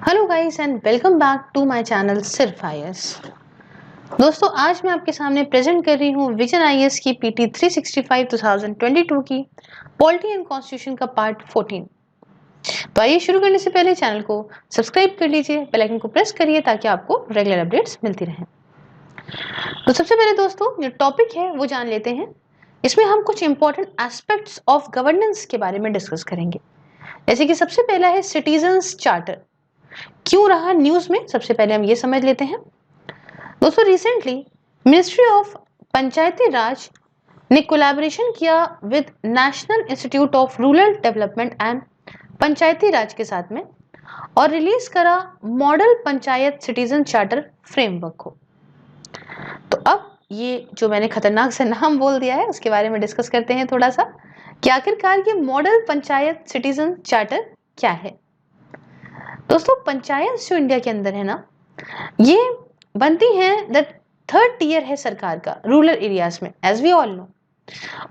Hello guys and welcome back to my channel Sirf IAS. दोस्तों आज मैं आपके सामने प्रेजेंट कर रही हूँ विजन आईएएस की पीटी 365 2022 की पॉलिटी एंड कॉन्स्टिट्यूशन का पार्ट 14। तो आइए शुरू करने से पहले चैनल को सब्सक्राइब कर लीजिए, बेल आइकन को प्रेस करिए ताकि आपको रेगुलर अपडेट्स मिलती रहें। तो सबसे पहले दोस्तों जो टॉपिक है वो जान लेते हैं। इसमें हम कुछ इंपॉर्टेंट एस्पेक्ट्स ऑफ गवर्नेंस के बारे में डिस्कस करेंगे। जैसे कि सबसे पहला है सिटीजन्स चार्टर। क्यों रहा न्यूज में, सबसे पहले हम ये समझ लेते हैं। दोस्तों recently ministry of Panchayati Raj ने कोलैबोरेशन किया with national institute of rural development and Panchayati Raj के साथ में और रिलीज करा model panchayat citizen charter framework को। तो अब ये जो मैंने खतरनाक से नाम बोल दिया है उसके बारे में डिस्कस करते हैं थोड़ा सा कि आखिरकार ये मॉडल पंचायत सिटीजन चार्टर क्या है। दोस्तों पंचायत जो इंडिया के अंदर है ना, ये बनती हैं द थर्ड टीयर है सरकार का रूरल एरियाज में, एज वी ऑल नो,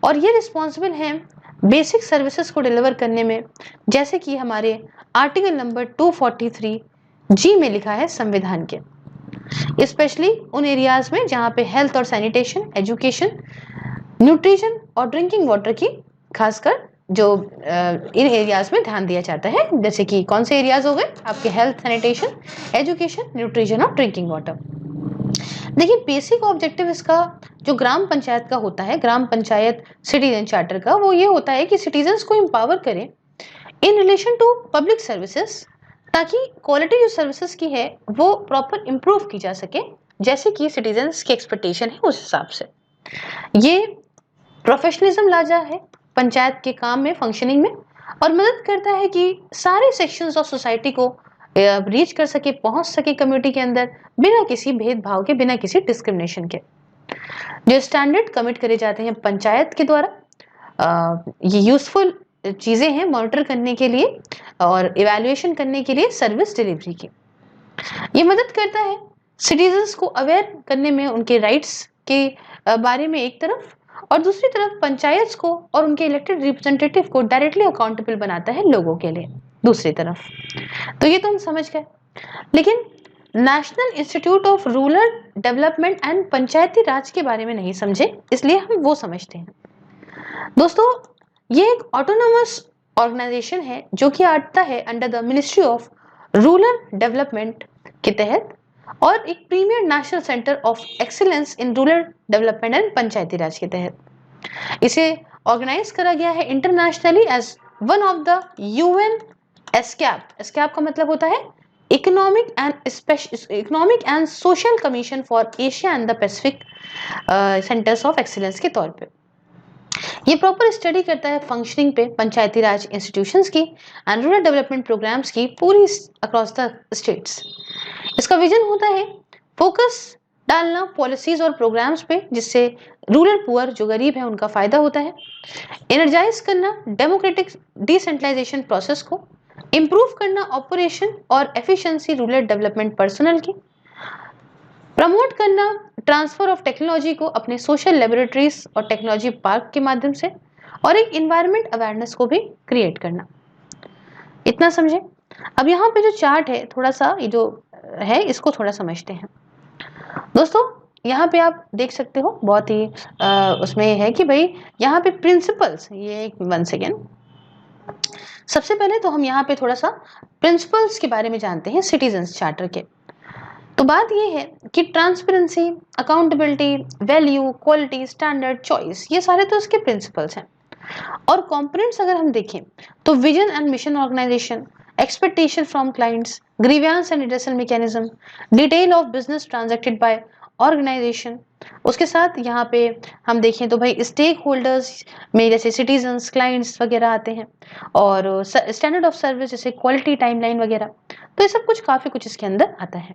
और ये रिस्पॉन्सिबल हैं बेसिक सर्विसेज को डिलीवर करने में, जैसे कि हमारे आर्टिकल नंबर 243 जी में लिखा है संविधान के। स्पेशली उन एरियाज में जहाँ पे हेल्थ और सैनिटेशन, एजुकेशन, न्यूट्रिशन और ड्रिंकिंग वाटर की खासकर जो इन एरियाज में ध्यान दिया जाता है। जैसे कि कौन से एरियाज हो गए आपके, हेल्थ, सैनिटेशन, एजुकेशन, न्यूट्रिशन और ड्रिंकिंग वाटर। देखिए बेसिक ऑब्जेक्टिव इसका जो ग्राम पंचायत का होता है, ग्राम पंचायत सिटीजन चार्टर का, वो ये होता है कि सिटीजन्स को एम्पावर करें in relation to public services, ताकि क्वालिटी जो सर्विसेज की है वो प्रॉपर इम्प्रूव की जा सके, जैसे कि सिटीजन्स की एक्सपेक्टेशन है उस हिसाब से। ये प्रोफेशनलिज्म लाता है पंचायत के काम में, फंक्शनिंग में, और मदद करता है कि सारे सेक्शंस ऑफ सोसाइटी को रीच कर सके, पहुंच सके कम्युनिटी के अंदर बिना किसी भेदभाव के, बिना किसी डिस्क्रिमिनेशन के। जो स्टैंडर्ड कमिट करे जाते हैं पंचायत के द्वारा, ये यूजफुल चीजें हैं मॉनिटर करने के लिए और इवैल्यूएशन करने के लिए सर्विस डिलीवरी की। ये मदद करता है सिटीजन्स को अवेयर करने में उनके राइट्स के बारे में एक तरफ, और दूसरी तरफ पंचायत को और उनके इलेक्टेड रिप्रेजेंटेटिव को डायरेक्टली अकाउंटेबल बनाता है लोगों के लिए दूसरी तरफ। तो ये तो हम समझ गए, लेकिन national institute of rural development and Panchayati Raj के बारे में नहीं समझे, इसलिए हम वो समझते हैं। दोस्तों ये एक ऑटोनोमस ऑर्गेनाइजेशन है जो कि आता है under the ministry of rural development के तहत, और एक premier national centre of excellence in rural development and Panchayati Raj के तहत इसे ऑर्गेनाइज करा गया है internationally as one of the UN ESCAP. ESCAP का मतलब होता है economic and social commission for Asia and the Pacific centres of excellence के तौर पे। ये प्रॉपर स्टडी करता है फंक्शनिंग पे पंचायती राज इंस्टीट्यूशंस की एंड रूरल डेवलपमेंट प्रोग्राम्स की पूरी अक्रॉस द स्टेट्स। इसका विजन होता है फोकस डालना पॉलिसीज और प्रोग्राम्स पे जिससे रूरल पुअर जो गरीब है उनका फायदा होता है, एनर्जाइज करना डेमोक्रेटिक डिसेंट्रलाइजेशन प्रोसेस को, इम्प्रूव करना ऑपरेशन और एफिशिएंसी रूरल डेवलपमेंट पर्सनल की, प्रमोट करना ट्रांसफर ऑफ टेक्नोलॉजी को अपने सोशल लेबोरेटरीज और टेक्नोलॉजी पार्क के माध्यम से, और एक इन्वायरमेंट अवेयरनेस को भी क्रिएट करना। इतना समझे। अब यहाँ पे जो चार्ट है थोड़ा सा ये जो है इसको थोड़ा समझते हैं। दोस्तों यहाँ पे आप देख सकते हो बहुत ही उसमें है कि भाई यहाँ पे प्रिंसिपल्स, ये वन सेकेंड, सबसे पहले तो हम यहाँ पे थोड़ा सा प्रिंसिपल्स के बारे में जानते हैं सिटीजन्स चार्टर के। तो बात ये है कि transparency, accountability, value, quality, standard, choice, ये सारे तो इसके प्रिंसिपल्स हैं। और कंपोनेंट्स अगर हम देखें तो vision and mission organisation, expectation from clients, grievance and redressal mechanism, detail of business transacted by organisation. उसके साथ यहाँ पे हम देखें तो भाई स्टेक होल्डर्स में जैसे सिटीजन्स, क्लाइंट्स वगैरह आते हैं, और स्टैंडर्ड ऑफ सर्विस जैसे क्वालिटी, टाइमलाइन वगैरह। तो ये सब कुछ काफी कुछ इसके अंदर आता है।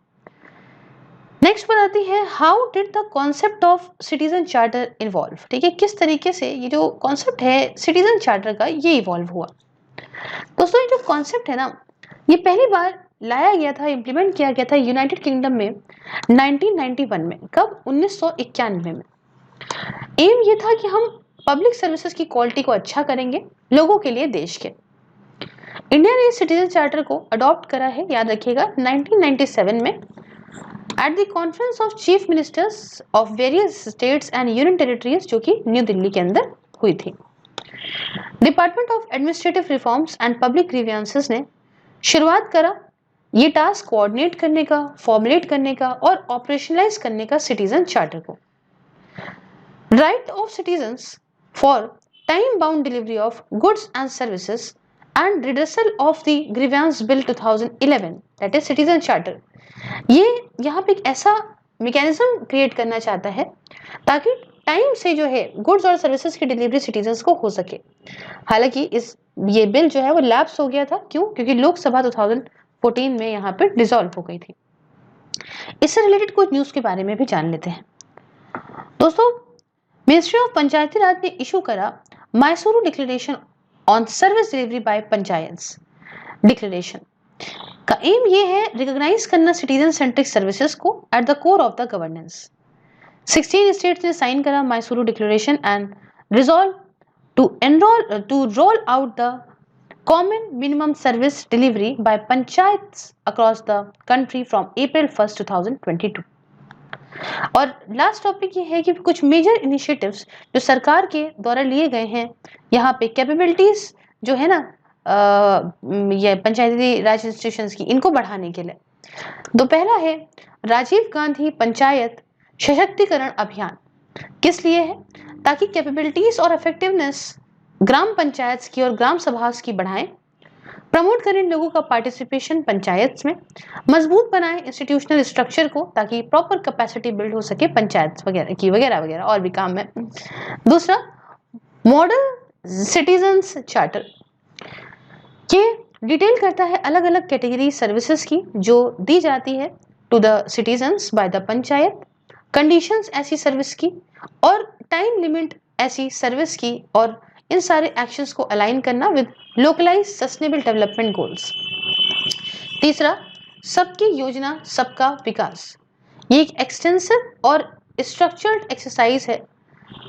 नेक्स्ट बताती है how did the concept of citizen charter involve. ठीक है, किस तरीके से ये जो कॉन्सेप्ट है सिटीजन चार्टर का ये इवॉल्व हुआ। दोस्तों ये जो कॉन्सेप्ट है ना, ये पहली बार लाया गया था, इम्प्लीमेंट किया गया था यूनाइटेड किंगडम में 1991 में। कब? 1991 में। एम ये था कि हम पब्लिक सर्विसेज की क्वालिटी को अच्छा करेंगे लोगों के लिए, देश के। इंडिया ने इस सिटीजन चार्टर को अडॉप्ट करा है, याद रखिएगा, 1997 में at the conference of chief ministers of various states and union territories, जो कि न्यू दिल्ली के अंदर हुई थी। Department of administrative reforms and public grievances ने शुरुआत करा ये टास्क कोऑर्डिनेट करने का, फॉर्मुलेट करने का और ऑपरेशनलाइज करने का सिटीजन चार्टर को। Right of citizens for time bound delivery of goods and services and redressal of the grievance bill 2011, that is citizen charter, ये यहाँ पे एक ऐसा मैकेनिज्म क्रिएट करना चाहता है ताकि टाइम से जो है गुड्स और सर्विसेज की डिलीवरी सिटीजन्स को हो सके। हालांकि ये बिल जो है वो लैप्स हो गया था, क्यों? क्योंकि लोकसभा 2014 में यहाँ पे डिसॉल्व हो गई थी। इससे रिलेटेड कुछ न्यूज के बारे में भी जान लेते हैं। दोस्तों, मिनिस्ट्री ऑफ पंचायती राज ने इशू करा Mysuru declaration on service delivery by panchayats. Declaration का एम ये है रिकॉग्नाइज करना सिटीजन सेंट्रिक सर्विसेज को at the core of the governance. 16 states ने साइन करा Mysuru declaration and resolve to roll out the common minimum service delivery by panchayats across the country from April 1, 2022। और last topic ये है कि कुछ major initiatives जो सरकार के द्वारा लिए गए हैं यहाँ पे कैपेबिलिटीज जो है ना ये पंचायती राज इंस्टीट्यूशंस की, इनको बढ़ाने के लिए। तो पहला है राजीव गांधी पंचायत सशक्तिकरण अभियान। किस लिए है? ताकि कैपेबिलिटीज और इफेक्टिवनेस ग्राम पंचायत की और ग्राम सभा की बढ़ाएं, प्रमोट करें लोगों का पार्टिसिपेशन पंचायत में, मजबूत बनाएं इंस्टीट्यूशनल स्ट्रक्चर को ताकि प्रॉपर कैपेसिटी बिल्ड हो सके पंचायत वगैरह की, वगैरह वगैरह और भी काम है। दूसरा, मॉडल सिटीजन्स चार्टर, ये डिटेल करता है अलग अलग कैटेगरी सर्विसेज की जो दी जाती है to the citizens by the panchayat, conditions ऐसी सर्विस की और टाइम लिमिट ऐसी सर्विस की, और इन सारे एक्शंस को अलाइन करना with localise sustainable development goals. तीसरा, सबकी योजना सबका विकास, ये एक एक्सटेंसिव और स्ट्रक्चर्ड एक्सरसाइज है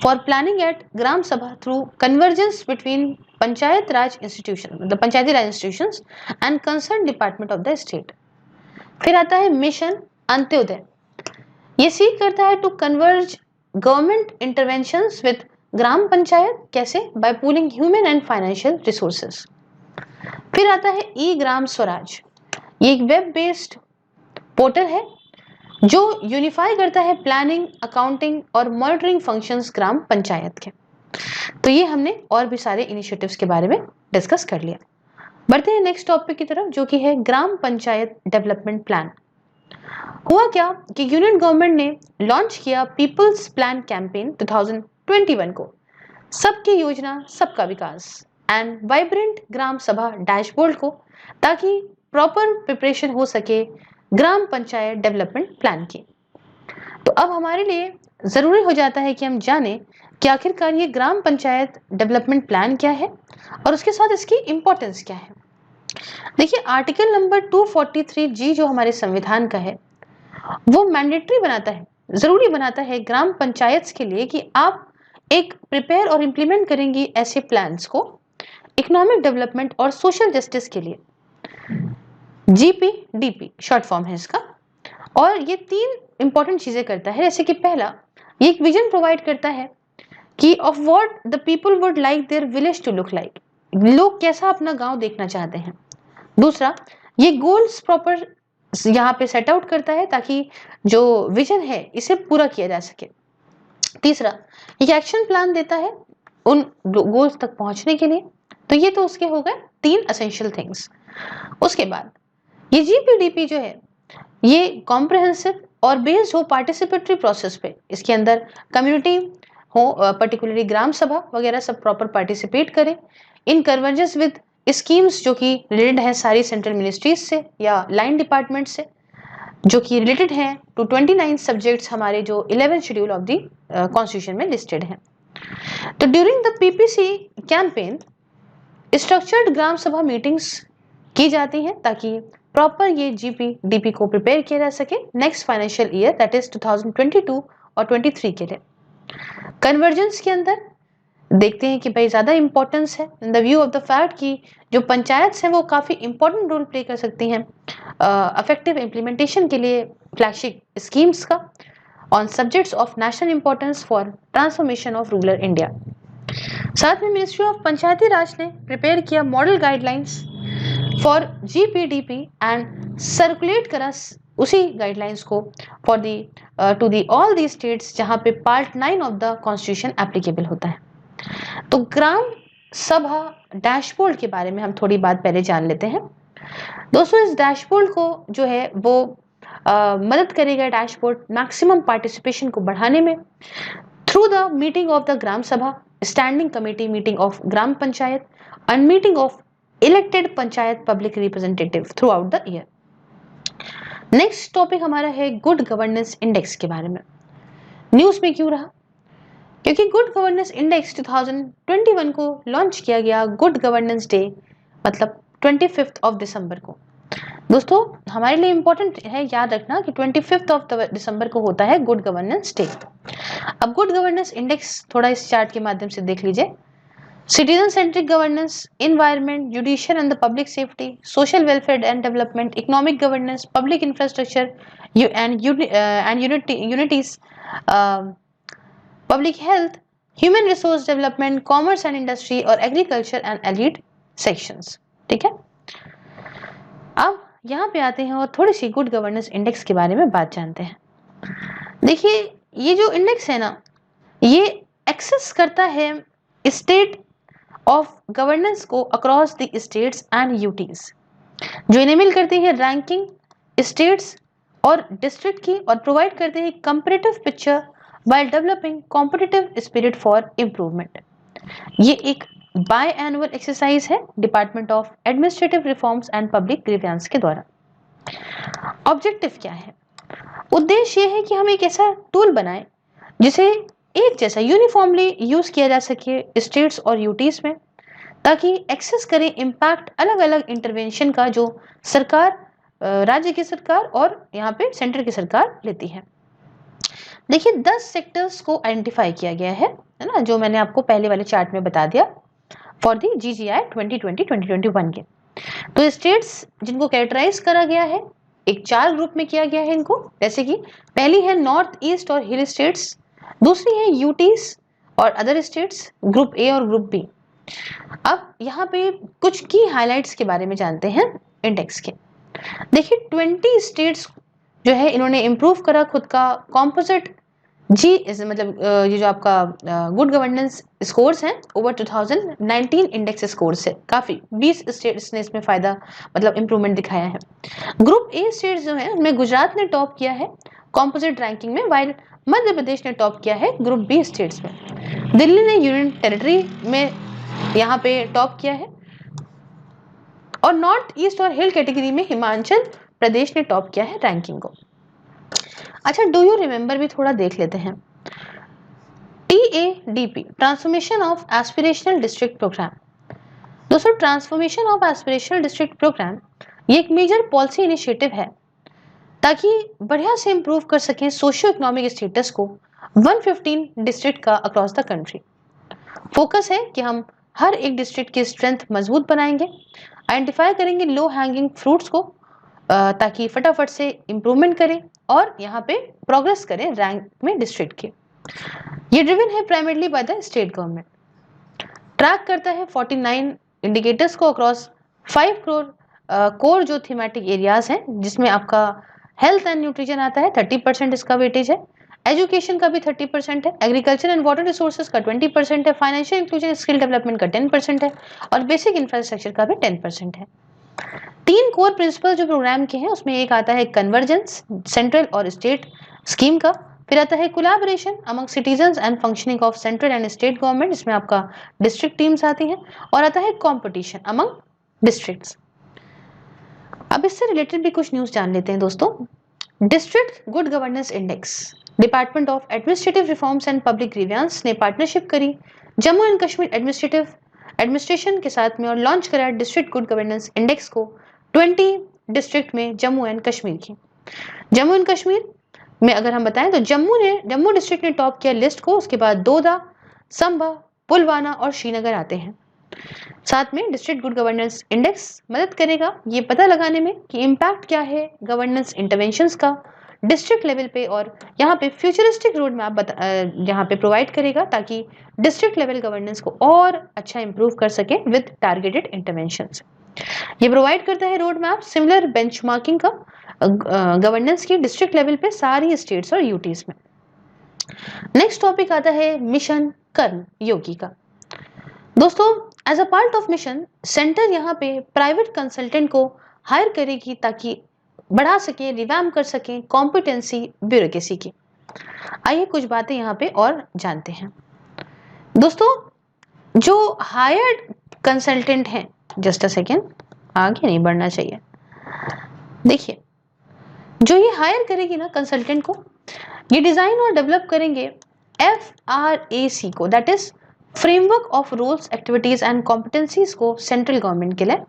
for planning at Gram Sabha through convergence between Panchayat Raj institution, मतलब Panchayati Raj institutions and concern department of the state. फिर आता है मिशन अंत्योदय, ये सीख करता है to converge government interventions with Gram Panchayat, कैसे? By pooling human and financial resources. फिर आता है ई ग्राम स्वराज, ये एक वेब बेस्ड पोर्टल है जो यूनिफाई करता है प्लानिंग, अकाउंटिंग और मॉनिटरिंग फंक्शंस ग्राम पंचायत के। तो ये हमने और भी सारे इनिशिएटिव्स के बारे में डिस्कस कर लिया। बढ़ते हैं नेक्स्ट टॉपिक की तरफ, जो कि है ग्राम पंचायत डेवलपमेंट प्लान। हुआ क्या कि यूनियन गवर्नमेंट ने लॉन्च किया पीपल्स प्लान कैंपेन 2021 को, सबकी योजना सबका विकास एंड वाइब्रेंट ग्राम सभा डैशबोर्ड को, ताकि प्रॉपर प्रिपरेशन हो सके ग्राम पंचायत डेवलपमेंट प्लान की। तो अब हमारे लिए जरूरी हो जाता है कि हम जानें कि आखिरकार ये ग्राम पंचायत डेवलपमेंट प्लान क्या है और उसके साथ इसकी इंपॉर्टेंस क्या है। देखिए, आर्टिकल नंबर 243G जो हमारे संविधान का है वो मैंडेटरी बनाता है, जरूरी बनाता है ग्राम पंचायत के लिए कि आप एक प्रिपेयर और इम्प्लीमेंट करेंगी ऐसे प्लान्स को इकोनॉमिक डेवलपमेंट और सोशल जस्टिस के लिए। GPDP शॉर्ट फॉर्म है इसका, और ये 3 इंपॉर्टेंट चीजें करता है। जैसे कि पहला, ये एक विजन प्रोवाइड करता है कि of what the people would like their village to look like, लोग कैसा अपना गांव देखना चाहते हैं। दूसरा, ये गोल्स प्रॉपर यहाँ पे सेट आउट करता है ताकि जो विजन है इसे पूरा किया जा सके। तीसरा, एक एक्शन प्लान देता है उन गोल्स तक पहुंचने के लिए। तो ये तो उसके हो गए 3 एसेंशियल थिंग्स। उसके बाद ये GPDP जो है ये कॉम्प्रिहेंसिव और बेस्ड हो पार्टिसिपेटरी प्रोसेस पे, इसके अंदर कम्युनिटी हो, पर्टिकुलरली ग्राम सभा वगैरह सब प्रॉपर पार्टिसिपेट करें इन कन्वर्जेंस विद स्कीम्स जो कि रिलेटेड है सारी सेंट्रल मिनिस्ट्रीज से या लाइन डिपार्टमेंट से, जो कि रिलेटेड हैं टू 29 सब्जेक्ट्स हमारे जो 11 शेड्यूल ऑफ द कॉन्स्टिट्यूशन में लिस्टेड हैं। तो during the PPC campaign structured Gram Sabha meetings की जाती हैं ताकि प्रॉपर ये GPDP को प्रिपेयर किया जा सके next financial year, that is 2022 और 23 के लिए। कन्वर्जेंस के अंदर देखते हैं कि भाई ज़्यादा इम्पोर्टेंस है in the view of the fact कि जो पंचायत हैं वो काफ़ी इम्पोर्टेंट रोल प्ले कर सकती हैं अफेक्टिव इम्प्लीमेंटेशन के लिए फ्लैगशिप स्कीम्स का on subjects of national importance for transformation of rural India. साथ में मिनिस्ट्री ऑफ पंचायती राज ने प्रिपेयर किया model guidelines for GPDP and circulate करा उसी गाइडलाइंस को for the to the all the states जहां पे part 9 of the constitution applicable होता है। तो ग्राम सभा डैशबोर्ड के बारे में हम थोड़ी बात पहले जान लेते हैं। दोस्तों इस डैशबोर्ड को जो है वो मदद करेगा डैशबोर्ड मैक्सिमम पार्टिसिपेशन को बढ़ाने में through the meeting of the Gram Sabha, standing committee meeting of Gram Panchayat and meeting of elected Panchayat public representative throughout the year. Next topic हमारा है गुड गवर्नेंस इंडेक्स के बारे में। न्यूज में क्यों रहा? क्योंकि गुड गवर्नेंस इंडेक्स 2021 को लॉन्च किया गया गुड गवर्नेंस डे मतलब 25 ऑफ दिसंबर को। दोस्तों हमारे लिए इंपॉर्टेंट है याद रखना कि 25 ऑफ दिसंबर को होता है गुड गवर्नेंस डे। अब गुड गवर्नेंस इंडेक्स थोड़ा इस चार्ट के माध्यम से देख लीजिए। Citizen centric governance, environment, judicial and the public safety, social welfare and development, economic governance, public infrastructure and unities, public health, human resource development, commerce and industry और agriculture and allied sections। ठीक है, अब यहाँ पे आते हैं और थोड़ी सी गुड गवर्नेंस इंडेक्स के बारे में बात जानते हैं। देखिए ये जो इंडेक्स है ना ये एक्सेस करता है स्टेट ऑफ गवर्नेंस को across the states and UTs, जो इनेबल करती है रैंकिंग स्टेट्स और डिस्ट्रिक्ट की और प्रोवाइड करते हैं comparative picture while developing competitive spirit for improvement. ये एक बाय एनुअल एक्सरसाइज है department of administrative reforms and public grievance के द्वारा। ऑब्जेक्टिव क्या है? उद्देश्य ये है कि हम एक ऐसा टूल बनाएं जिसे एक जैसा यूनिफॉर्मली यूज किया जा सके स्टेट्स और यूटीज में, ताकि एक्सेस करें इम्पैक्ट अलग अलग इंटरवेंशन का जो सरकार राज्य की सरकार और यहाँ पे सेंटर की सरकार लेती है। देखिए 10 सेक्टर्स को आइडेंटिफाई किया गया है ना, जो मैंने आपको पहले वाले चार्ट में बता दिया फॉर दी GGI 2020-2021 के। तो स्टेट्स जिनको कैरेक्टराइज करा गया है एक 4 ग्रुप में किया गया है इनको, जैसे कि पहली है नॉर्थ ईस्ट और हिल स्टेट्स, दूसरी है यूटीज और अदर स्टेट्स ग्रुप ए और ग्रुप बी। अब यहाँ पे कुछ की हाइलाइट्स के बारे में जानते हैं इंडेक्स के। देखिए 20 स्टेट्स जो है इन्होंने इम्प्रूव करा खुद का कॉम्पोजिट जी मतलब ये जो आपका गुड गवर्नेंस स्कोर्स हैं ओवर 2019 इंडेक्स स्कोर्स से काफी 20 स्टेट्स ने इसमें फायदा मतलब इम्प्रूवमेंट दिखाया है। ग्रुप ए स्टेट्स जो है उनमें गुजरात ने टॉप किया है कॉम्पोजिट रैंकिंग में, वाइल मध्य प्रदेश ने टॉप किया है ग्रुप बी स्टेट्स में। दिल्ली ने यूनियन टेरिटरी में यहाँ पे टॉप किया है और नॉर्थ ईस्ट और हिल कैटेगरी में हिमाचल प्रदेश ने टॉप किया है रैंकिंग को। अच्छा डू यू रिमेंबर भी थोड़ा देख लेते हैं। TADP transformation of aspirational district programme. दोस्तों transformation of aspirational district programme ये एक मेजर पॉलिसी इनिशिएटिव है ताकि बढ़िया से इंप्रूव कर सकें सोशियो इकोनॉमिक स्टेटस को 115 डिस्ट्रिक्ट का अक्रॉस द कंट्री। फोकस है कि हम हर एक डिस्ट्रिक्ट की स्ट्रेंथ मजबूत बनाएंगे, आइडेंटिफाई करेंगे लो हैंगिंग फ्रूट्स को ताकि फटाफट से इम्प्रूवमेंट करें और यहाँ पे प्रोग्रेस करें रैंक में डिस्ट्रिक्ट के। ये ड्रिवन है primarily by the state government. Track करता है 49 इंडिकेटर्स को अक्रॉस 5 करोड़ कोर जो थीमेटिक एरियाज हैं, जिसमें आपका हेल्थ एंड न्यूट्रिशन आता है 30% इसका वेटेज है, एजुकेशन का भी 30% है, एग्रीकल्चर एंड वाटर रिसोर्सेज का 20% है, फाइनेंशियल इंक्लूजन स्किल डेवलपमेंट का 10% है और बेसिक इंफ्रास्ट्रक्चर का भी 10% है। 3 कोर प्रिंसिपल जो प्रोग्राम के हैं उसमें एक आता है कन्वर्जेंस सेंट्रल और स्टेट स्कीम का, फिर आता है collaboration among citizens and functioning of central and state government, इसमें आपका डिस्ट्रिक्ट टीम्स आती हैं, और आता है कॉम्पिटिशन अमंग डिस्ट्रिक्ट्स। अब इससे रिलेटेड भी कुछ न्यूज जान लेते हैं दोस्तों। District good governance index department of administrative reforms and public grievance ने पार्टनरशिप करी जम्मू एंड कश्मीर एडमिनिस्ट्रेशन के साथ में और लॉन्च करा डिस्ट्रिक्ट गुड गवर्नेंस इंडेक्स को 20 डिस्ट्रिक्ट में जम्मू एंड कश्मीर की। जम्मू एंड कश्मीर में अगर हम बताएं तो जम्मू डिस्ट्रिक्ट ने टॉप किया लिस्ट को, उसके बाद दोदा, संभा, पुलवामा और श्रीनगर आते हैं। साथ में डिस्ट्रिक्ट गुड गवर्नेंस इंडेक्स मदद करेगा ये पता लगाने में कि इम्पैक्ट क्या है गवर्नेंस इंटरवेंशंस का डिस्ट्रिक्ट लेवल पे, और यहाँ पे फ्यूचरिस्टिक रोड मैप यहाँ पे प्रोवाइड करेगा ताकि डिस्ट्रिक्ट लेवल गवर्नेंस को और अच्छा इंप्रूव कर सके विद टारगेटेड इंटरवेंशंस। ये प्रोवाइड करता है रोड मैप सिमिलर बेंचमार्किंग का गवर्नेंस की डिस्ट्रिक्ट लेवल पे सारी स्टेट्स और यूटीज में। नेक्स्ट टॉपिक आता है मिशन कर्म योगी का। दोस्तों, as a part of mission centre यहाँ पे प्राइवेट कंसल्टेंट को हायर करेगी ताकि बढ़ा सके, रिवैम्प कर सके कॉम्पिटेंसी ब्यूरोक्रेसी की। आइए कुछ बातें यहाँ पे और जानते हैं। दोस्तों, जो हायर्ड कंसल्टेंट हैं, जस्ट अ सेकेंड, आगे नहीं बढ़ना चाहिए। देखिए, जो ये हायर करेगी ना कंसल्टेंट को, ये डिजाइन और डेवलप करेंगे FRAC को, that is framework of rules activities and competencies को सेंट्रल गवर्नमेंट के लिए।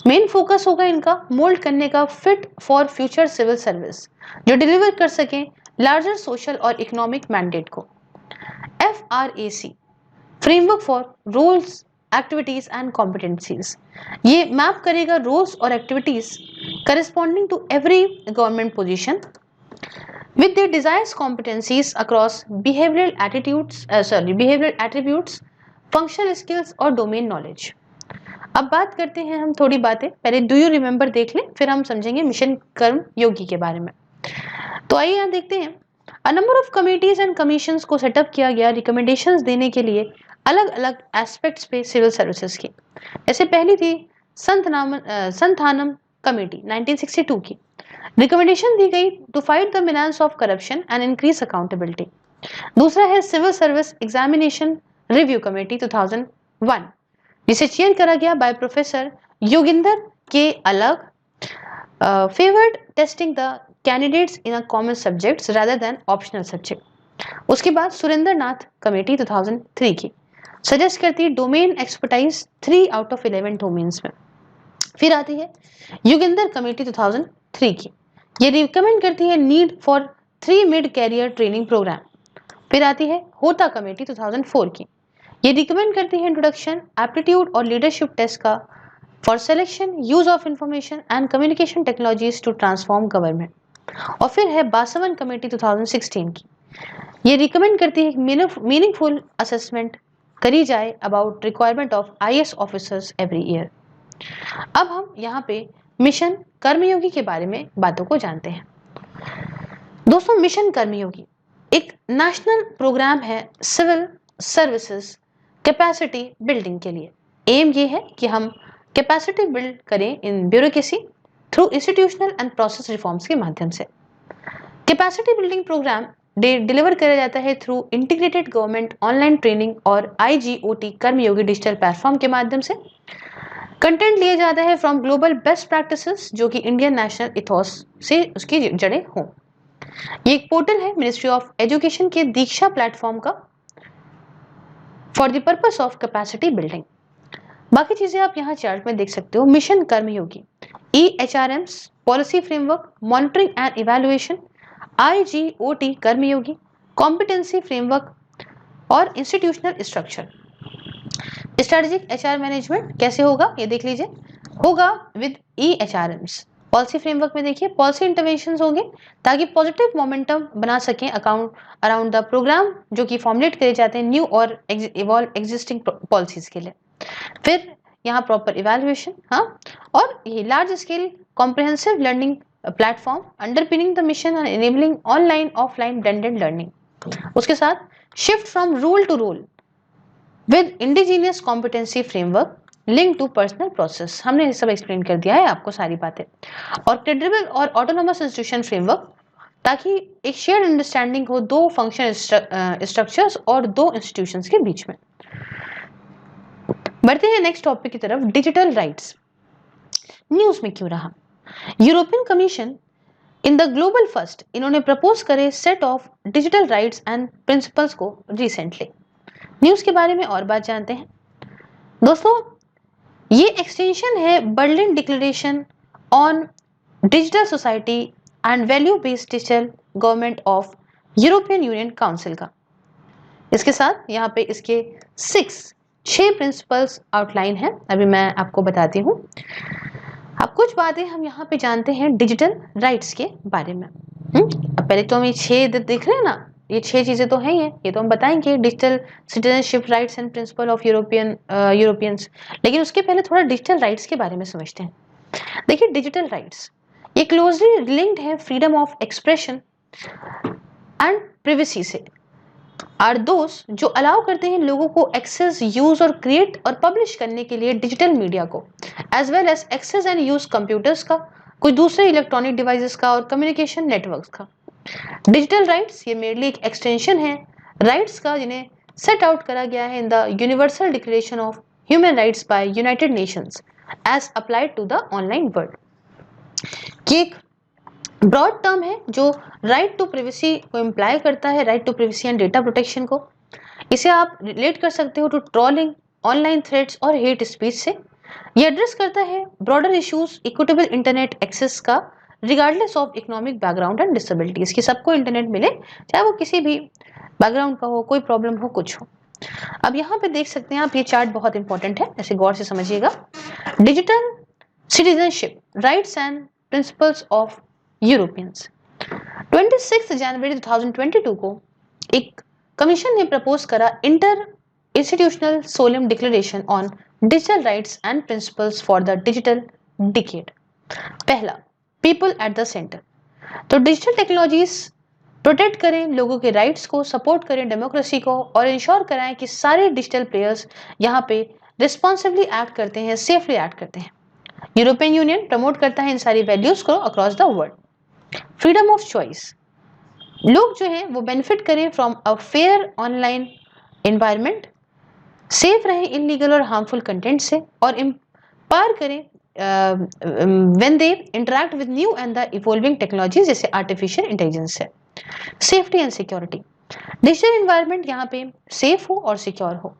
मेन फोकस होगा इनका मोल्ड करने का fit for future civil service जो डिलीवर कर सके लार्जर सोशल और इकोनॉमिक मैंडेट को। FRAC framework for rules activities and competencies, ये मैप करेगा रूल्स और activities corresponding to every government position with their desires competencies across behavioral attributes, functional skills और domain knowledge। अब बात करते हैं हम थोड़ी बातें, पहले डू यू रिमेंबर देख लें, फिर हम समझेंगे मिशन कर्म योगी के बारे में। तो आइए यहाँ देखते हैं। अ number of committees and commissions को सेटअप किया गया रिकमेंडेशंस देने के लिए अलग अलग एस्पेक्ट्स पे सिविल सर्विसेज की। जैसे पहली थी संथानम कमेटी 1962 की, रिकमेंडेशन दी गई to fight the menace of corruption and increase accountability. दूसरा है civil service examination review committee 2001, जिसे चेयर करा गया बाय प्रोफेसर योगिंदर के अलग, favoured testing the candidates in a common subjects rather than optional subject. उसके बाद सुरेंद्र नाथ कमेटी 2003 की, सजेस्ट करती domain expertise 3 out of 11 domains में। फिर आती है योगिंदर कमेटी 2003 की, ये रिकमेंड करती है need for 3 mid career training programme. फिर आती है होता कमेटी 2004 की, ये रिकमेंड करती है इंट्रोडक्शन एप्टीट्यूड और लीडरशिप टेस्ट का for selection use of information and communication technologies to transform government. और फिर है बासवन कमेटी 2016 की, ये रिकमेंड करती है मीनिंगफुल असेसमेंट करी जाए about requirement of IAS officers every year. अब हम यहाँ पे मिशन कर्मयोगी के बारे में बातों को जानते हैं। दोस्तों, मिशन कर्मयोगी एक नेशनल प्रोग्राम है सिविल सर्विसेज कैपेसिटी बिल्डिंग के लिए। एम ये है कि हम कैपेसिटी बिल्ड करें in bureaucracy through institutional and process reforms के माध्यम से। कैपेसिटी बिल्डिंग प्रोग्राम डिलीवर किया जाता है through integrated government online training और IGOT कर्मयोगी डिजिटल प्लेटफॉर्म के माध्यम से। कंटेंट लिया जाता है फ्रॉम ग्लोबल बेस्ट प्रैक्टिसेस जो कि इंडियन नेशनल इथोस से उसकी जड़ें हों। ये एक पोर्टल है मिनिस्ट्री ऑफ एजुकेशन के दीक्षा प्लेटफॉर्म का for the purpose of capacity building. बाकी चीजें आप यहाँ चार्ट में देख सकते हो। Mission Karmayogi, EHRMs policy framework, monitoring and evaluation, IGOT Karmayogi, competency framework और institutional structure. Strategic HR management कैसे होगा ये देख लीजिए, होगा विद EHRMs। पॉलिसी फ्रेमवर्क में देखिए पॉलिसी इंटरवेंशंस होंगे ताकि पॉजिटिव मोमेंटम बना सकें अराउंड द प्रोग्राम जो कि फॉर्मुलेट करे जाते हैं न्यू और इवॉल्व एग्जिस्टिंग पॉलिसीज के लिए। फिर यहाँ प्रॉपर इवैल्यूएशन, हाँ, और ये large scale comprehensive learning platform underpinning the mission and enabling online offline blended learning. उसके साथ shift from role to role with indigenous competency framework link to personal process. हमने ये सब एक्सप्लेन कर दिया है आपको सारी बातें। और क्रेडिबल और ऑटोनोमस इंस्टीट्यूशन फ्रेमवर्क ताकि एक शेयर्ड अंडरस्टैंडिंग हो दो फंक्शन स्ट्रक्चर्स और दो इंस्टीट्यूशंस के बीच में। बढ़ते हैं नेक्स्ट टॉपिक की तरफ, डिजिटल राइट्स। न्यूज में क्यों रहा? European commission in the global first इन्होंने प्रपोज करे set of digital rights and principles को रिसेंटली। न्यूज के बारे में और बात जानते हैं। दोस्तों, ये एक्सटेंशन है Berlin declaration on digital society and value based digital government of European union council का। इसके साथ यहाँ पे इसके 6 प्रिंसिपल्स आउटलाइन है, अभी मैं आपको बताती हूँ। अब कुछ बातें हम यहाँ पे जानते हैं डिजिटल राइट्स के बारे में। अब पहले तो हम ये 6 देख रहे हैं ना, ये 6 चीजें तो हैं ही, ये तो हम बताएंगे digital citizenship rights and principle of Europeans. लेकिन उसके पहले थोड़ा डिजिटल राइट्स के बारे में समझते हैं। देखिए डिजिटल राइट्स ये क्लोजली लिंक्ड है freedom of expression and privacy से, आर दोस्त जो अलाउ करते हैं लोगों को एक्सेस, यूज और क्रिएट और पब्लिश करने के लिए डिजिटल मीडिया को, as well as access and use computers का, कुछ दूसरे इलेक्ट्रॉनिक डिवाइसेस का और कम्युनिकेशन नेटवर्क्स का। डिजिटल राइट्स ये मेरली एक एक्सटेंशन है राइट्स का जिन्हें सेट आउट करा गया है in the universal declaration of human rights by United Nations as applied to the online world. कि एक ब्रॉड टर्म है जो राइट टू प्रिवेसी को इम्प्लाई करता है, right to privacy and data protection को। इसे आप रिलेट कर सकते हो टू ट्रोलिंग, ऑनलाइन थ्रेड्स और हेट स्पीच से। ये एड्रेस करता है broader issues equitable internet access का, regardless of economic background and disabilities, कि सबको इंटरनेट मिले चाहे वो किसी भी बैकग्राउंड का हो, कोई प्रॉब्लम हो, कुछ हो। अब यहाँ पे देख सकते हैं आप, ये चार्ट बहुत इंपॉर्टेंट है, ऐसे गौर से समझिएगा। Digital citizenship rights and principles of Europeans. 26 जनवरी 2022 को एक कमीशन ने प्रपोज करा inter institutional solemn declaration on digital rights and principles for the digital decade. पहला, पीपल एट द सेंटर। तो डिजिटल टेक्नोलॉजीज प्रोटेक्ट करें लोगों के राइट्स को, सपोर्ट करें डेमोक्रेसी को और इंश्योर कराएं कि सारे डिजिटल प्लेयर्स यहाँ पे रिस्पॉन्सिबली एक्ट करते हैं, सेफली एक्ट करते हैं। यूरोपियन यूनियन प्रमोट करता है इन सारी वैल्यूज को across the world. Freedom of choice, लोग जो हैं वो बेनिफिट करें from a fair online environment, safe रहें इलीगल और हार्मफुल कंटेंट से और एम्पावर करें when they interact with new and the evolving technologies जैसे आर्टिफिशियल इंटेलिजेंस है। Safety and security, digital environment यहाँ पे सेफ हो और सिक्योर हो,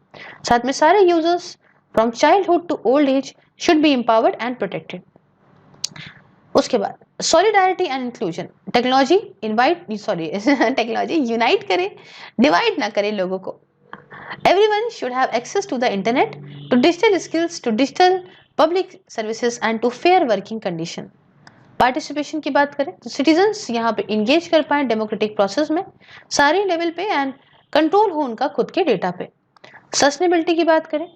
साथ में सारे users from childhood to old age should be empowered and protected. उसके बाद solidarity and inclusion, technology unite करे, डिवाइड ना करे लोगों को। Everyone should have access to the internet, to digital skills, to digital public services and to fair working condition। Participation की बात करें तो सिटीजन्स यहाँ पे इंगेज कर पाए डेमोक्रेटिक प्रोसेस में सारे लेवल पे एंड कंट्रोल हो उनका खुद के डेटा पे। सस्टेनेबिलिटी की बात करें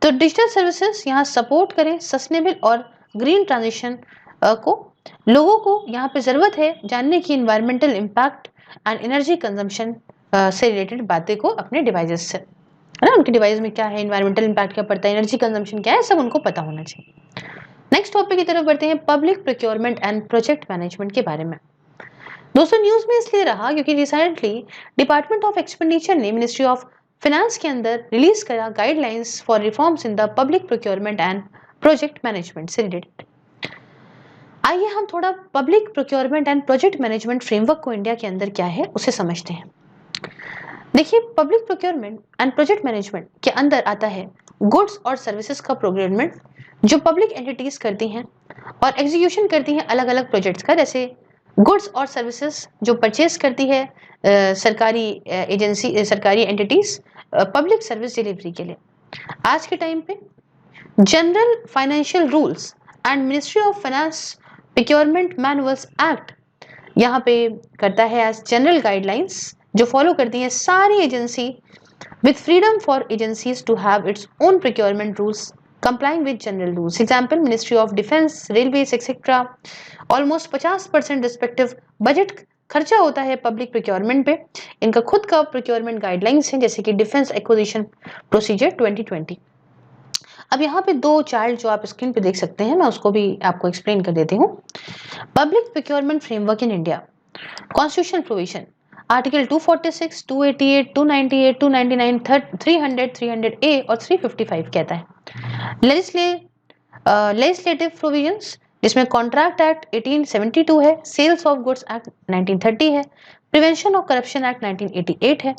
तो डिजिटल सर्विसेज यहाँ सपोर्ट करें सस्टेनेबल और ग्रीन ट्रांजिशन को। लोगों को यहाँ पे जरूरत है जानने की environmental impact and energy consumption से रिलेटेड बातें को अपने डिवाइसेस से, है ना, उनके डिवाइस में क्या है, इन्वायरमेंटल इम्पैक्ट क्या पड़ता है, एनर्जी कंजम्पशन क्या है, सब उनको पता होना चाहिए। नेक्स्ट टॉपिक की तरफ बढ़ते हैं, public procurement and project management के बारे में। दोस्तों न्यूज में इसलिए रहा क्योंकि रिसेंटली डिपार्टमेंट ऑफ एक्सपेंडिचर ने मिनिस्ट्री ऑफ फाइनेंस के अंदर रिलीज करा guidelines for reforms in the public procurement and project management से रिलेटेड। आइए हम थोड़ा public procurement and project management framework को इंडिया के अंदर क्या है उसे समझते हैं। देखिए public procurement and project management के अंदर आता है गुड्स और सर्विसेज का प्रोक्योरमेंट जो पब्लिक एंटिटीज करती हैं और एग्जीक्यूशन करती हैं अलग अलग प्रोजेक्ट्स का, जैसे गुड्स और सर्विसेज जो परचेज करती है सरकारी एजेंसी, सरकारी एंटिटीज पब्लिक सर्विस डिलीवरी के लिए। आज के टाइम पे general financial rules and ministry of finance procurement manuals act यहाँ पे करता है एज जनरल गाइडलाइंस जो फॉलो करती है सारी agency with freedom for agencies to have its own procurement rules complying with general rules. Example ministry of defence, railways etcetera. Almost 50% respective budget खर्चा होता है पब्लिक प्रोक्योरमेंट पे। इनका खुद का प्रोक्योरमेंट गाइडलाइंस है जैसे कि डिफेंस एक्विजिशन प्रोसीजर 2020। अब यहाँ पे 2 चार्ट जो आप स्क्रीन पे देख सकते हैं, मैं उसको भी आपको एक्सप्लेन कर देती हूँ। Public procurement framework in India, constitution provision article 246, 288, 298, 299, 300, 300A और 355 कहता है। लेजिस्लेटिव प्रोविजंस जिसमें कॉन्ट्रैक्ट एक्ट 1872 है, सेल्स ऑफ गुड्स एक्ट 1930 है, प्रिवेंशन ऑफ करप्शन एक्ट 1988 है,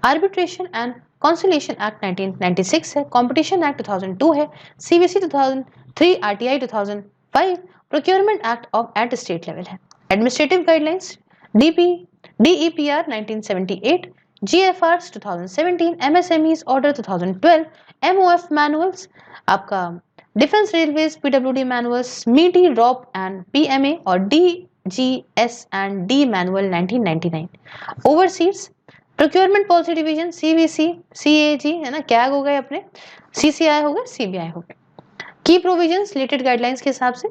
आर्बिट्रेशन एंड कॉन्सिलेशन एक्ट 1996 है, कंपटीशन एक्ट 2002 है, CVC 2003, RTI 2005, procurement act of at state level है। Administrative guidelines DEPR 1978, GFRs 2017, MSMEs Order 2012, MOF manuals, आपका defence railways PWD manuals, METI, ROP and PMA और DGS and D manual 1999. Overseas procurement policy division CVC, CAG है ना, CAG हो गए अपने, CCI हो गए, CBI हो गए। की प्रोविजंस रिलेटेड गाइडलाइंस के हिसाब से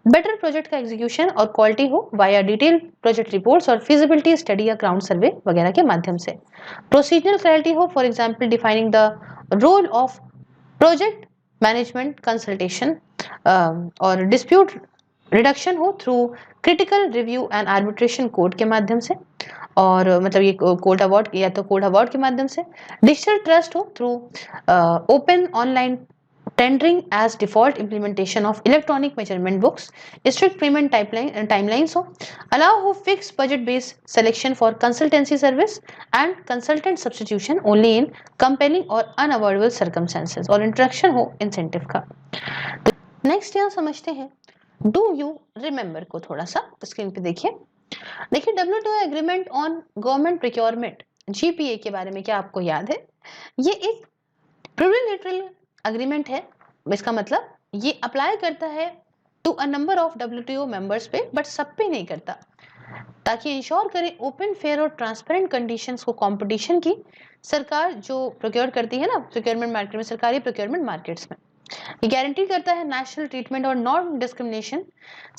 बेटर प्रोजेक्ट का एग्जीक्यूशन और क्वालिटी हो वाया डिटेल प्रोजेक्ट रिपोर्ट्स और फिजिबिलिटी स्टडी या ग्राउंड सर्वे वगैरह के माध्यम से। प्रोसीजरल क्लैरिटी हो, for example defining the role of project management consultation और डिस्प्यूट रिडक्शन हो through critical review and arbitration code के माध्यम से, और मतलब ये कोड अवार्ड या तो कोड अवार्ड के माध्यम से। डिजिटल ट्रस्ट हो through open online tendering as default implementation of electronic measurement books, strict payment timelines हो, allow हो fixed budget based selection for consultancy service and consultant substitution only in compelling or unavoidable circumstances, और introduction हो incentive का। Next यहाँ समझते हैं do you remember को, थोड़ा सा स्क्रीन पे देखिए। WTO agreement on government procurement GPA के बारे में क्या आपको याद है? ये एक प्लूरिलेटरल अग्रीमेंट है। इसका मतलब ये अप्लाई करता है to a number of WTO members पे, बट सब पे नहीं करता, ताकि इंश्योर करे ओपन फेयर और ट्रांसपेरेंट कंडीशंस को कंपटीशन की। सरकार जो प्रोक्योर करती है ना प्रोक्योरमेंट मार्केट में, सरकारी प्रोक्योरमेंट मार्केट्स में, ये गारंटी करता है नेशनल ट्रीटमेंट और नॉन डिस्क्रिमिनेशन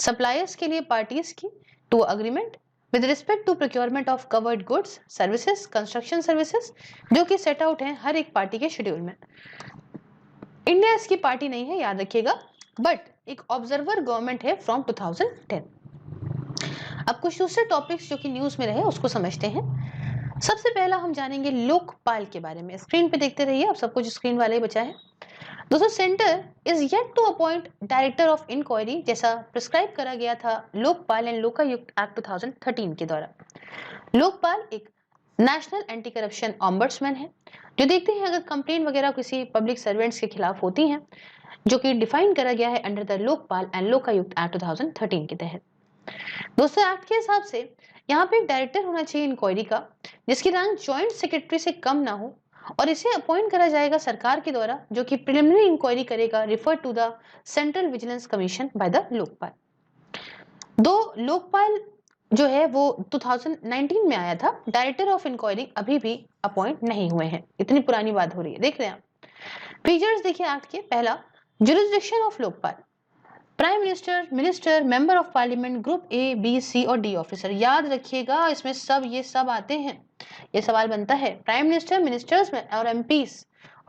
सप्लायर्स के लिए पार्टीज की to agreement with respect to procurement of covered goods, services, construction services, जो कि सेट आउट है हर एक पार्टी के शेड्यूल में। इंडिया इसकी पार्टी नहीं है, याद रखिएगा, बट एक ऑब्जर्वर गवर्नमेंट है फ्रॉम 2010। अब कुछ दूसरे टॉपिक्स जो कि न्यूज में रहे उसको समझते हैं। सबसे पहला हम जानेंगे लोकपाल के बारे में। स्क्रीन पे देखते रहिए, अब सब कुछ स्क्रीन वाले ही बचा है। दोस्तों, centre is yet to appoint director of inquiry, जैसा प्रिस्क्राइब करा गया था लोकपाल एंड लोकायुक्त एक्ट 2013 के द्वारा। लोकपाल एक नेशनल एंटी करप्शन ऑम्बड्समैन है, जो देखते हैं अगर कंप्लेंट वगैरह किसी पब्लिक सर्वेंट्स के खिलाफ होती हैं, जो कि डिफाइन करा गया है under the Lokpal and Lokayukta act 2013 के तहत। दोस्तों, एक्ट के हिसाब से यहाँ पे एक डायरेक्टर होना चाहिए इंक्वायरी का, जिसकी रैंक जॉइंट सेक्रेटरी से कम ना हो, और इसे अपॉइंट करा जाएगा सरकार के द्वारा, जो कि प्रिलिमिनरी इंक्वायरी करेगा, refer to the central vigilance commission by the Lokpal. दो लोकपाल जो है वो 2019 में आया था, डायरेक्टर ऑफ इंक्वायरी अभी भी अपॉइंट नहीं हुए हैं, इतनी पुरानी बात हो रही है। देख रहे हैं आप फीचर्स, देखिए एक्ट के। पहला, jurisdiction of Lokpal, prime minister, minister, member of parliament, group A, B, C और D ऑफिसर। याद रखिएगा, इसमें सब ये सब आते हैं, ये सवाल बनता है। प्राइम मिनिस्टर, मिनिस्टर्स में और MPs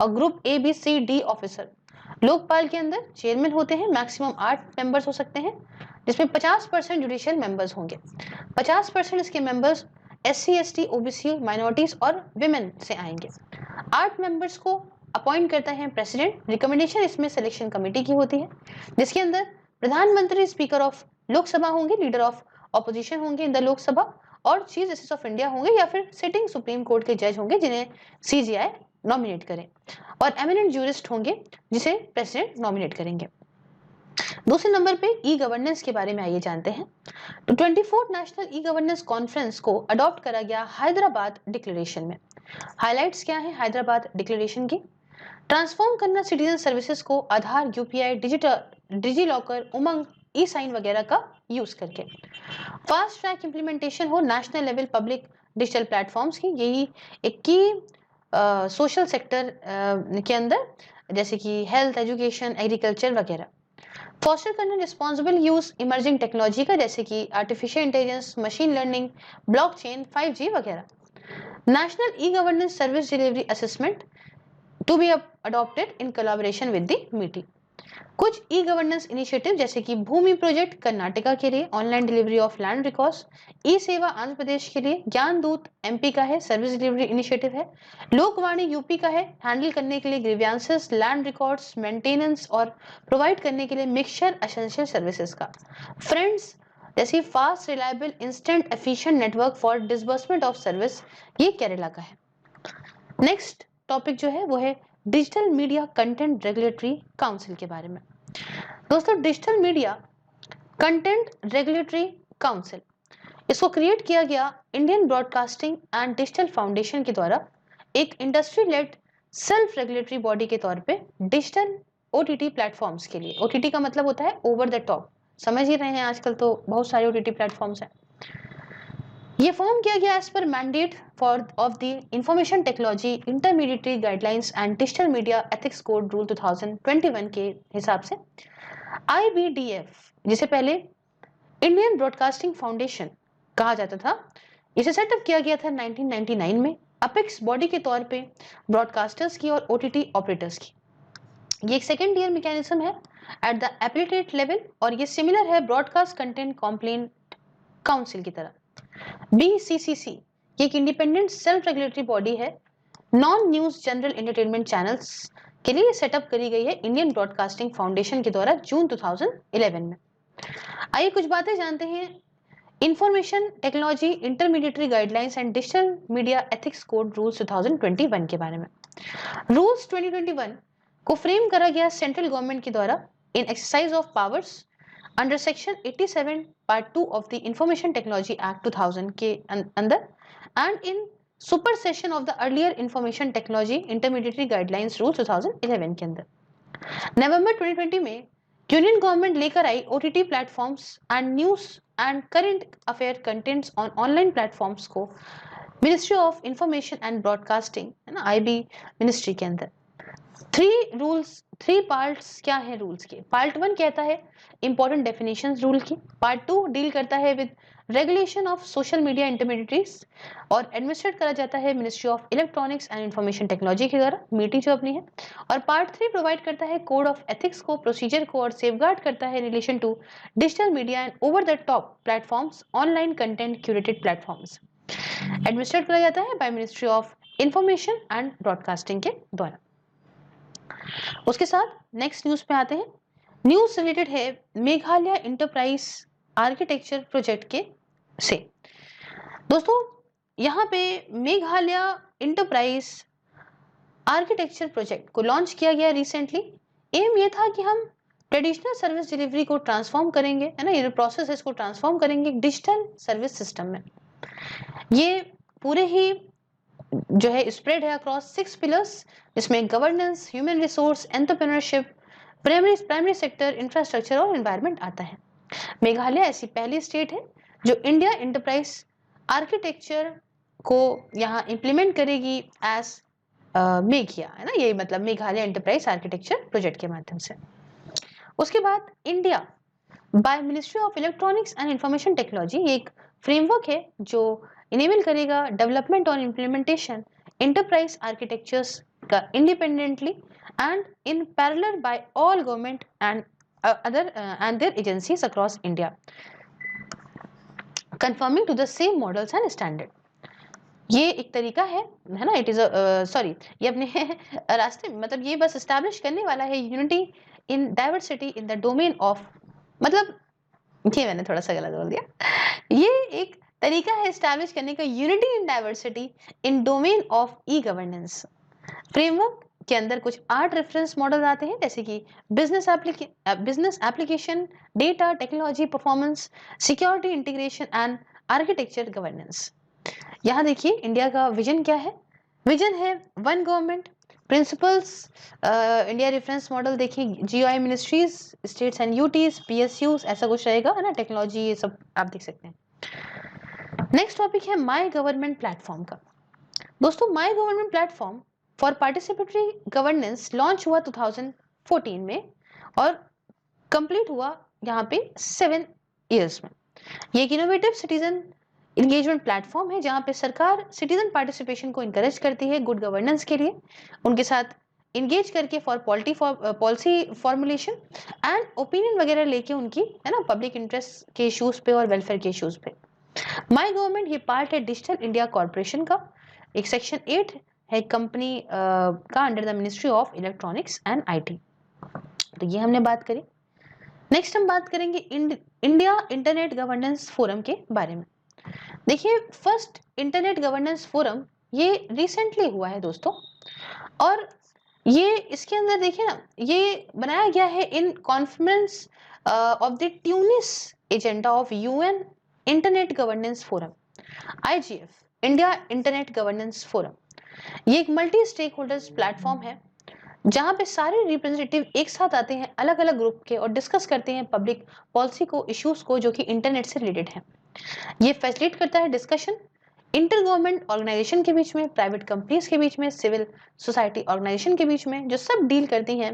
और group A, B, C, D officer. Lokpal के अंदर चेयरमैन होते हैं, मैक्सिमम 8 मेंबर्स हो सकते हैं, जिसमें 50% जुडिशियल मेंबर्स होंगे। 50% इसके members SC, ST, OBC, minorities और विमेन से आएंगे। 8 मेंबर्स को अपॉइंट करता है प्रेसिडेंट। रिकमेंडेशन इसमें सिलेक्शन कमेटी की होती है, जिसके अंदर प्रधानमंत्री, स्पीकर ऑफ लोकसभा होंगे, लीडर ऑफ ऑपोजिशन होंगे इन द लोकसभा, और चीफ जस्टिस ऑफ इंडिया होंगे, या फिर सिटिंग सुप्रीम कोर्ट के जज होंगे जिन्हें CJI नॉमिनेट करें, और एमिनेंट ज्यूरिस्ट होंगे जिसे प्रेसिडेंट नॉमिनेट करेंगे। दूसरे नंबर पे ई गवर्नेंस के बारे में आइए जानते हैं। तो 24th national e governance conference को अडॉप्ट करा गया हैदराबाद डिक्लेरेशन में। हाइलाइट्स क्या है हैदराबाद डिक्लेरेशन की? ट्रांसफॉर्म करना सिटीजन सर्विसेज को आधार, UPI, डिजी लॉकर, उमंग, ई-साइन वगैरह का यूज करके। फास्ट ट्रैक इंप्लीमेंटेशन हो national level public digital platforms की, यही एक की सोशल सेक्टर के अंदर, जैसे कि हेल्थ, एजुकेशन, एग्रीकल्चर वगैरह। फॉस्टर करना रिस्पॉन्सिबल यूज इमर्जिंग टेक्नोलॉजी का, जैसे कि artificial intelligence, machine learning, blockchain, 5G वगैरह। National e governance service delivery assessment to be adopted in collaboration with the MeitY। कुछ ई गवर्नेंस इनिशिएटिव, जैसे कि भूमि project Karnataka के लिए, online delivery of land records, E Seva Andhra प्रदेश के लिए, ज्ञान दूत MP का है, सर्विस डिलीवरी इनिशिएटिव है, लोकवाणी UP का है, हैंडल करने के लिए ग्रीवियंसेस, लैंड रिकॉर्ड्स, मेंटेनेंस और प्रोवाइड करने के लिए मिक्सचर एसेंशियल सर्विसेज का। फ्रेंड्स, जैसे fast, reliable, instant, efficient network for disbursement of service, ये केरला का है। नेक्स्ट टॉपिक जो है वो है digital media content regulatory council के बारे में। दोस्तों, digital media content regulatory council इसको क्रिएट किया गया Indian broadcasting and digital foundation के द्वारा एक industry led self regulatory body के तौर पे डिजिटल ओटीटी प्लेटफॉर्म्स के लिए। ओटीटी का मतलब होता है ओवर द टॉप, समझ ही रहे हैं, आजकल तो बहुत सारे ओटीटी प्लेटफॉर्म्स हैं। ये फॉर्म किया गया as per mandate for of the information technology intermediary guidelines and digital media ethics code rule 2021 के हिसाब से। IBDF जिसे पहले इंडियन ब्रॉडकास्टिंग फाउंडेशन कहा जाता था, इसे सेटअप किया गया था 1999 में अपेक्स बॉडी के तौर पे ब्रॉडकास्टर्स की और ओटीटी ऑपरेटर्स की। ये एक सेकेंड ईयर मैकेनिज्म है एट द एपिलेटेड लेवल और ये सिमिलर है ब्रॉडकास्ट कंटेंट कंप्लेंट काउंसिल की तरह। BCCC ये एक इंडिपेंडेंट सेल्फ रेगुलेटरी बॉडी है non news general entertainment channels के लिए सेटअप करी गई है इंडियन ब्रॉडकास्टिंग फाउंडेशन के द्वारा जून 2011 में। आइए कुछ बातें जानते हैं information technology intermediary guidelines and digital media ethics code rules 2021 के बारे में। रूल्स 2021 को फ्रेम करा गया सेंट्रल गवर्नमेंट के द्वारा in exercise of powers under section 87 part 2 of the information technology act 2000 के अंदर and in supersession of the earlier information technology intermediary guidelines rule 2011 के अंदर। नवंबर 2020 में यूनियन गवर्नमेंट लेकर आई OTT platforms and news and current affair contents on online platforms को ministry of information and broadcasting है ना, IB ministry के अंदर। थ्री पार्ट्स क्या है रूल्स के। पार्ट 1 कहता है इंपॉर्टेंट डेफिनेशंस रूल की। पार्ट 2 डील करता है with regulation of social media intermediaries और एडमिनिस्ट्रेट करा जाता है ministry of electronics and information technology के द्वारा, मीटी जो अपनी है। और पार्ट 3 प्रोवाइड करता है कोड ऑफ एथिक्स को, प्रोसीजर को और सेफगार्ड करता है relation to digital media and over the top platforms online content curated platforms. Administrate करा जाता है by ministry of information and broadcasting के द्वारा। उसके साथ नेक्स्ट न्यूज पे आते हैं। न्यूज रिलेटेड है मेघालय इंटरप्राइज आर्किटेक्चर प्रोजेक्ट के से। दोस्तों यहाँ पे मेघालय इंटरप्राइज आर्किटेक्चर प्रोजेक्ट को लॉन्च किया गया रिसेंटली। एम ये था कि हम ट्रेडिशनल सर्विस डिलीवरी को ट्रांसफॉर्म करेंगे, है ना, ये प्रोसेस है इसको ट्रांसफॉर्म करेंगे डिजिटल सर्विस सिस्टम में। ये पूरे ही जो है स्प्रेड है अक्रॉस 6 पिलर्स, जिसमें governance, human resource, entrepreneurship, primary sector, infrastructure और एनवायरनमेंट आता है। मेघालय ऐसी पहली स्टेट है जो इंडिया एंटरप्राइज आर्किटेक्चर को यहाँ इंप्लीमेंट करेगी एज मेघिया, है ना, ये मतलब मेघालय एंटरप्राइज आर्किटेक्चर प्रोजेक्ट के माध्यम से। उसके बाद India by ministry of electronics and information technology, ये एक फ्रेमवर्क है जो इनेबल करेगा डेवलपमेंट और इम्प्लीमेंटेशन एंटरप्राइज आर्किटेक्चर्स का independently and in parallel by all government and other and their agencies across India conforming to the same models and standard. ये एक तरीका है ना, इट इज सॉरी ये अपने रास्ते मतलब ये बस एस्टैब्लिश करने वाला है unity in diversity in the domain of, मतलब ये मैंने थोड़ा सा गलत बोल दिया। ये एक तरीका है एस्टैब्लिश करने का unity in diversity in domain of e governance. Framework के अंदर कुछ 8 रेफरेंस मॉडल आते हैं, जैसे कि business application, data, technology, performance, security, integration and architecture governance. यहाँ देखिए इंडिया का विजन क्या है। विजन है one government principles. India reference model देखिए GOI ministries, states and UTs, PSUs, ऐसा कुछ रहेगा, है ना, टेक्नोलॉजी, ये सब आप देख सकते हैं। नेक्स्ट टॉपिक है माई गवर्नमेंट प्लेटफॉर्म का। दोस्तों my government platform for participatory governance launch हुआ 2014 में और कंप्लीट हुआ यहाँ पे 7 ईयर्स में। ये एक इनोवेटिव सिटीजन इंगेजमेंट प्लेटफॉर्म है जहाँ पे सरकार सिटीजन पार्टिसिपेशन को इंकरेज करती है गुड गवर्नेंस के लिए, उनके साथ इंगेज करके for policy formulation and opinion वगैरह लेके उनकी, है ना, पब्लिक इंटरेस्ट के इश्यूज पे और वेलफेयर के इश्यूज पे। माई गवर्नमेंट ये पार्ट है डिजिटल इंडिया कॉर्पोरेशन का। एक सेक्शन 8 है कंपनी का under the ministry of electronics and IT। तो ये हमने बात करी। नेक्स्ट हम बात करेंगे इंडिया इंटरनेट गवर्नेंस फोरम के बारे में। देखिए फर्स्ट इंटरनेट गवर्नेंस फोरम ये रिसेंटली हुआ है दोस्तों, और ये इसके अंदर देखिए ना, ये बनाया गया है in conference of the Tunis agenda of UN internet governance forum, IGF, India internet governance forum. ये एक मल्टी स्टेक होल्डर्स प्लेटफॉर्म है जहां पे सारे रिप्रेजेंटेटिव एक साथ आते हैं अलग अलग ग्रुप के और डिस्कस करते हैं पब्लिक पॉलिसी को, इश्यूज को जो कि इंटरनेट से रिलेटेड है। ये फैसिलिटेट करता है डिस्कशन इंटर गवर्नमेंट ऑर्गेनाइजेशन के बीच में, प्राइवेट कंपनीज के बीच में, सिविल सोसाइटी ऑर्गेनाइजेशन के बीच में, जो सब डील करती हैं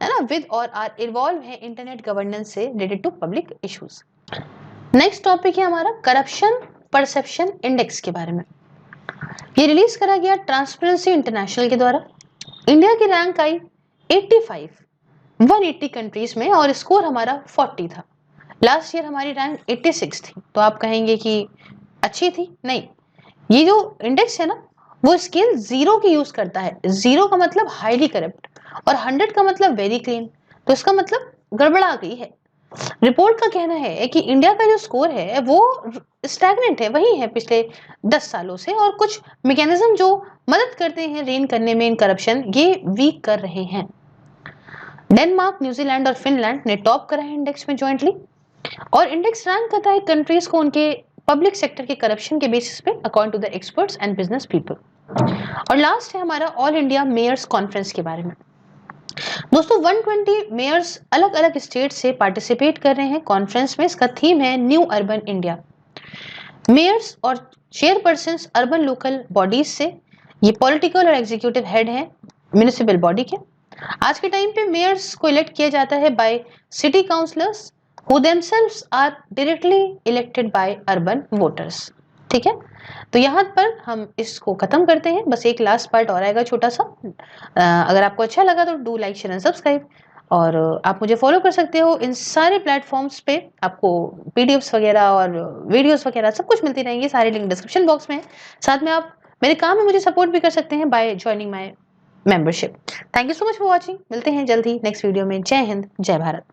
है ना विद और आर इन्वॉल्व है इंटरनेट गवर्नेंस से related to public issues. Next topic है हमारा करप्शन परसेप्शन इंडेक्स के बारे में। ये रिलीज करा गया ट्रांसपेरेंसी इंटरनेशनल के द्वारा। इंडिया की रैंक आई 85 180 कंट्रीज में और स्कोर हमारा 40 था। लास्ट ईयर हमारी रैंक 86 थी। तो आप कहेंगे कि अच्छी थी, नहीं, ये जो इंडेक्स है ना वो स्केल 0 की यूज करता है। 0 का मतलब हाईली करप्ट और 100 का मतलब वेरी क्लीन, तो इसका मतलब गड़बड़ा गई है। रिपोर्ट का कहना है कि इंडिया का जो स्कोर है वो स्टैग्नेंट है, वही है पिछले 10 सालों से, और कुछ मैकेनिज्म जो मदद करते हैं रेन करने में इन करप्शन, ये वीक कर रहे हैं। डेनमार्क, न्यूजीलैंड और फिनलैंड ने टॉप करा है इंडेक्स में ज्वाइंटली, और इंडेक्स रैंक करता है कंट्रीज को उनके पब्लिक सेक्टर के करप्शन के बेसिस पे according to the experts and business people. और लास्ट है हमारा ऑल इंडिया मेयर्स कॉन्फ्रेंस के बारे में। दोस्तों 120 मेयर्स अलग अलग स्टेट से पार्टिसिपेट कर रहे हैं कॉन्फ्रेंस में। इसका थीम है न्यू अर्बन इंडिया। मेयर्स और चेयरपर्सन्स अर्बन लोकल बॉडीज से, ये पॉलिटिकल और एग्जीक्यूटिव हेड हैं म्युनिसिपल बॉडी के। आज के टाइम पे मेयर्स को इलेक्ट किया जाता है by city councillors who themselves are directly elected by urban voters. ठीक है, तो यहाँ पर हम इसको खत्म करते हैं। बस एक लास्ट पार्ट और आएगा छोटा सा। अगर आपको अच्छा लगा तो do like share and subscribe, और आप मुझे फॉलो कर सकते हो इन सारे प्लेटफॉर्म्स पे। आपको पीडीएफ्स वगैरह और वीडियोस वगैरह सब कुछ मिलती रहेंगी, सारे लिंक डिस्क्रिप्शन बॉक्स में है। साथ में आप मेरे काम में मुझे सपोर्ट भी कर सकते हैं by joining my membership. Thank you so much for watching. मिलते हैं जल्द ही नेक्स्ट वीडियो में। जय हिंद, जय भारत।